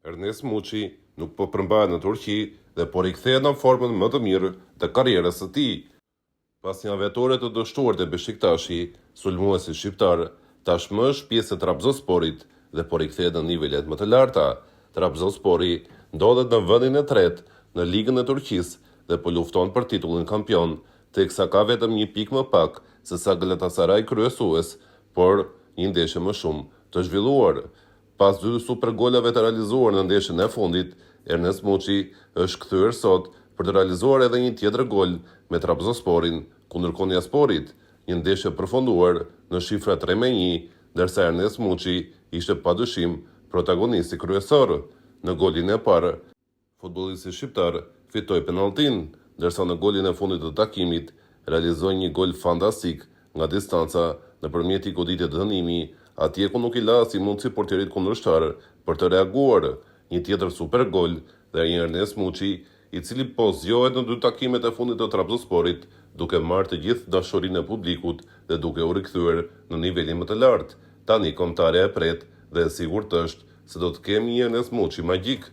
Ernest Muçi nuk po përmbahet në Turqi dhe po rikthehet në formën më të mirë të karrierës së tij. Pas një vetore të dështuar te Beşiktashi, sulmuesi shqiptar tashmë është pjesë e Trabzonsporit dhe po rikthehet në nivelet më të larta. Trabzonspori ndodhet në vendin e tretë në ligën e Turqisë dhe po lufton për titullin kampion, teksa ka vetëm një pikë më pak se sa Galatasaray kryesues, por një ndeshje më shumë të zhvilluar. Pas 2 supergolave të realizuar në ndeshjen e fundit, Ernest Muçi është kthyer sot për të realizuar edhe një tjetër gol me Trabzonsporin kundër Konyasporit, një ndeshje përfunduar në shifra 3-1, ndërsa Ernest Muçi ishte padyshim protagonisti kryesor. Në golin e parë, futbollisti shqiptar fitoi penalltin, ndërsa në golin e fundit të takimit realizoi një gol fantastik nga distanca nëpërmjet një goditje dënimi, atje ku nuk i la si mundësi portierit kundërshtar për të reaguar. Një tjetër super gol dhe një Ernest Muçi, i cili po zgjohet në 2 takimet e fundit të Trabzonsporit, duke marrë të gjithë dashurinë e publikut dhe duke u rikthyer në nivelin më të lartë. Tani kombëtarja e pret dhe e sigurt është se do të kemi një Ernest Muçi magjik.